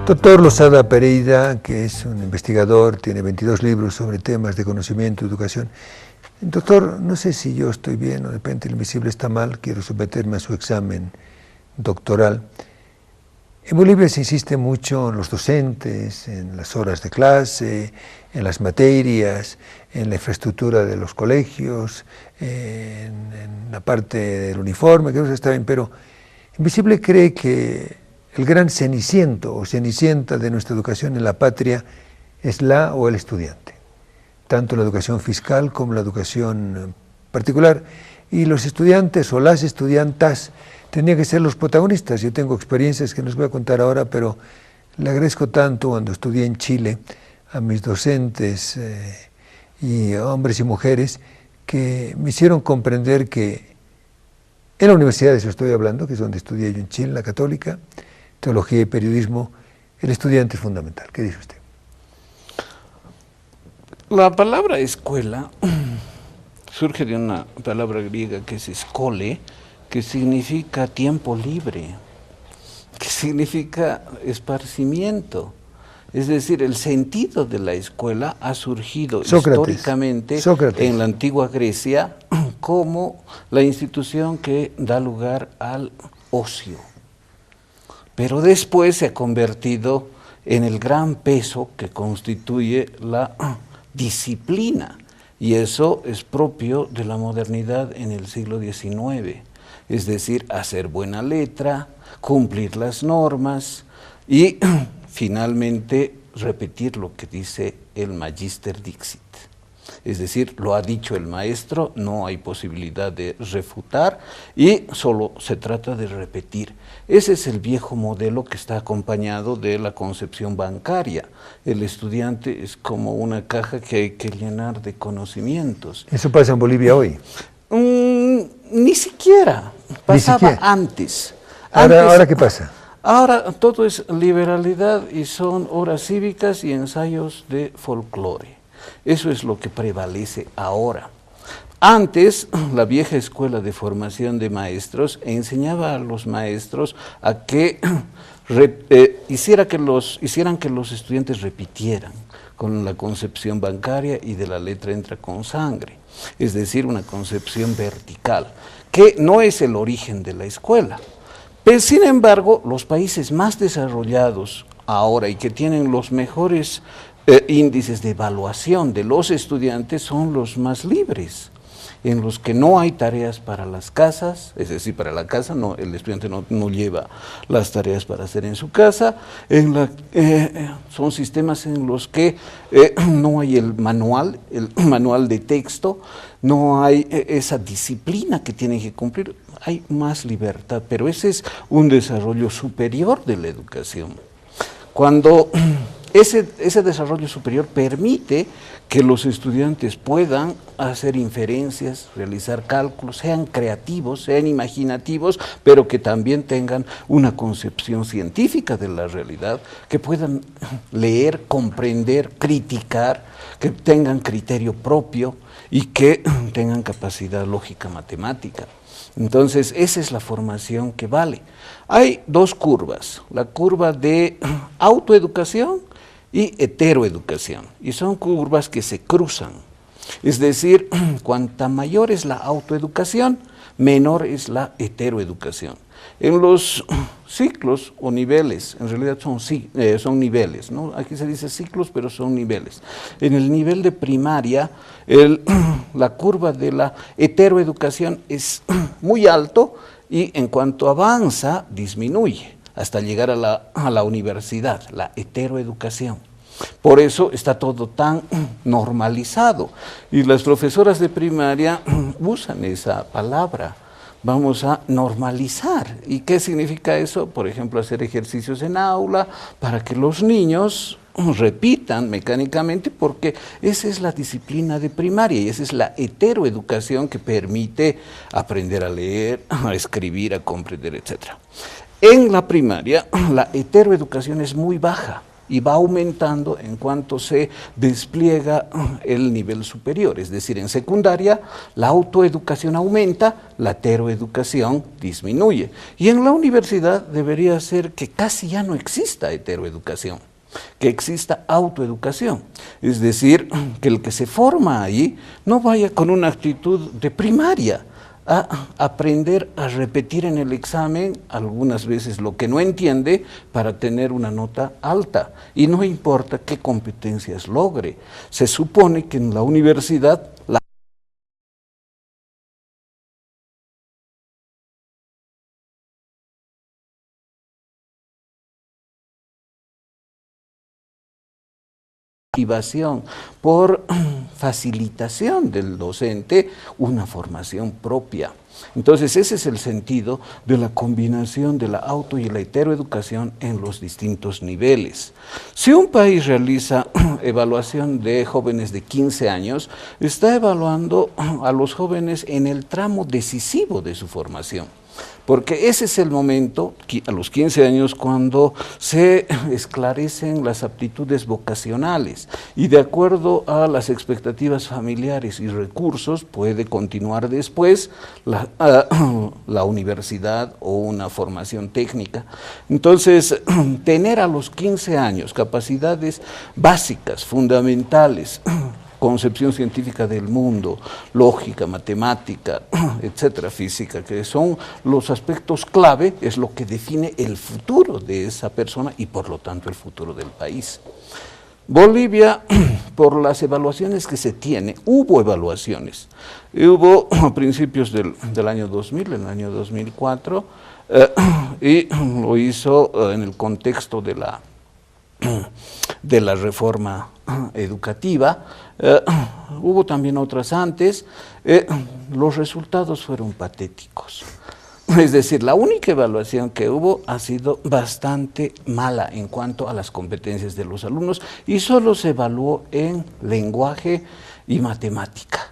Doctor Losada Pereira, que es un investigador, tiene 22 libros sobre temas de conocimiento y educación. Doctor, no sé si yo estoy bien o de repente el invisible está mal, quiero someterme a su examen doctoral. En Bolivia se insiste mucho en los docentes, en las horas de clase, en las materias, en la infraestructura de los colegios, en la parte del uniforme, que eso está bien, pero Invisible cree que el gran ceniciento o cenicienta de nuestra educación en la patria es la o el estudiante, tanto la educación fiscal como la educación particular, y los estudiantes o las estudiantas tendrían que ser los protagonistas. Yo tengo experiencias que no les voy a contar ahora, pero le agradezco tanto cuando estudié en Chile a mis docentes y hombres y mujeres que me hicieron comprender que en la universidad, de eso estoy hablando, que es donde estudié yo en Chile, la Católica, Teología y Periodismo, el estudiante es fundamental. ¿Qué dice usted? La palabra escuela surge de una palabra griega que es skole, que significa tiempo libre, que significa esparcimiento. Es decir, el sentido de la escuela ha surgido históricamente en la antigua Grecia como la institución que da lugar al ocio. Pero después se ha convertido en el gran peso que constituye la disciplina, y eso es propio de la modernidad en el siglo XIX, es decir, hacer buena letra, cumplir las normas y finalmente repetir lo que dice el Magister Dixit. Es decir, lo ha dicho el maestro, no hay posibilidad de refutar y solo se trata de repetir. Ese es el viejo modelo que está acompañado de la concepción bancaria. El estudiante es como una caja que hay que llenar de conocimientos. ¿Eso pasa en Bolivia hoy? Ni siquiera, pasaba antes. ¿Ahora qué pasa? Ahora todo es liberalidad y son horas cívicas y ensayos de folclore. Eso es lo que prevalece ahora. Antes, la vieja escuela de formación de maestros enseñaba a los maestros a que hicieran que los estudiantes repitieran con la concepción bancaria y de la letra entra con sangre, es decir, una concepción vertical, que no es el origen de la escuela. Pero, sin embargo, los países más desarrollados ahora y que tienen los mejores índices de evaluación de los estudiantes son los más libres, en los que no hay tareas para las casas, es decir, para la casa, no, el estudiante no lleva las tareas para hacer en su casa, son sistemas en los que no hay el manual de texto, no hay esa disciplina que tienen que cumplir, hay más libertad, pero ese es un desarrollo superior de la educación. Cuando ese desarrollo superior permite que los estudiantes puedan hacer inferencias, realizar cálculos, sean creativos, sean imaginativos, pero que también tengan una concepción científica de la realidad, que puedan leer, comprender, criticar, que tengan criterio propio y que tengan capacidad lógica matemática. Entonces, esa es la formación que vale. Hay dos curvas, la curva de autoeducación y heteroeducación, y son curvas que se cruzan. Es decir, cuanta mayor es la autoeducación, menor es la heteroeducación. En los ciclos o niveles, en realidad son niveles, ¿no? Aquí se dice ciclos, pero son niveles. En el nivel de primaria, la curva de la heteroeducación es muy alto y en cuanto avanza, disminuye hasta llegar a la universidad, la heteroeducación. Por eso está todo tan normalizado y las profesoras de primaria usan esa palabra. Vamos a normalizar. ¿Y qué significa eso? Por ejemplo, hacer ejercicios en aula para que los niños repitan mecánicamente, porque esa es la disciplina de primaria y esa es la heteroeducación que permite aprender a leer, a escribir, a comprender, etc. En la primaria, la heteroeducación es muy baja. y va aumentando en cuanto se despliega el nivel superior, es decir, en secundaria la autoeducación aumenta, la heteroeducación disminuye. Y en la universidad debería ser que casi ya no exista heteroeducación, que exista autoeducación, es decir, que el que se forma ahí no vaya con una actitud de primaria, a aprender a repetir en el examen algunas veces lo que no entiende para tener una nota alta, y no importa qué competencias logre. Se supone que en la universidad la motivación por facilitación del docente una formación propia. Entonces ese es el sentido de la combinación de la auto y la heteroeducación en los distintos niveles. Si un país realiza evaluación de jóvenes de 15 años, está evaluando a los jóvenes en el tramo decisivo de su formación. Porque ese es el momento, a los 15 años, cuando se esclarecen las aptitudes vocacionales y de acuerdo a las expectativas familiares y recursos puede continuar después la universidad o una formación técnica. Entonces, tener a los 15 años capacidades básicas, fundamentales, concepción científica del mundo, lógica, matemática, etcétera, física, que son los aspectos clave, es lo que define el futuro de esa persona y por lo tanto el futuro del país. Bolivia, por las evaluaciones que se tiene, hubo evaluaciones, hubo a principios del año 2000, en el año 2004, y lo hizo en el contexto de la reforma educativa. Hubo también otras antes, los resultados fueron patéticos. Es decir, la única evaluación que hubo ha sido bastante mala en cuanto a las competencias de los alumnos y solo se evaluó en lenguaje y matemática.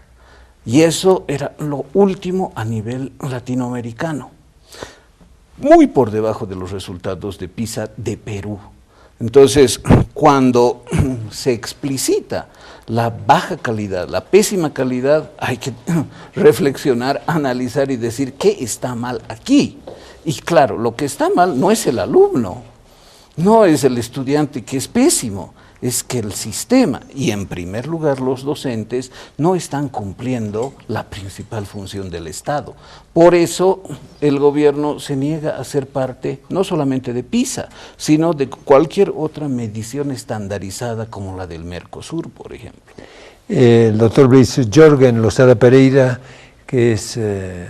Y eso era lo último a nivel latinoamericano, muy por debajo de los resultados de PISA de Perú. Entonces, cuando se explicita la baja calidad, la pésima calidad, hay que reflexionar, analizar y decir qué está mal aquí. Y claro, lo que está mal no es el alumno, no es el estudiante que es pésimo, es que el sistema y en primer lugar los docentes no están cumpliendo la principal función del Estado. Por eso el gobierno se niega a ser parte no solamente de PISA, sino de cualquier otra medición estandarizada como la del Mercosur, por ejemplo. El doctor Luis Jorgen Losada Pereira, que es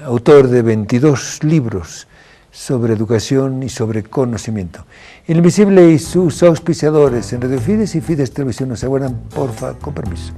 autor de 22 libros sobre educación y sobre conocimiento. El Invisible y sus auspiciadores en Radio Fides y Fides Televisión nos aguardan, porfa, con permiso.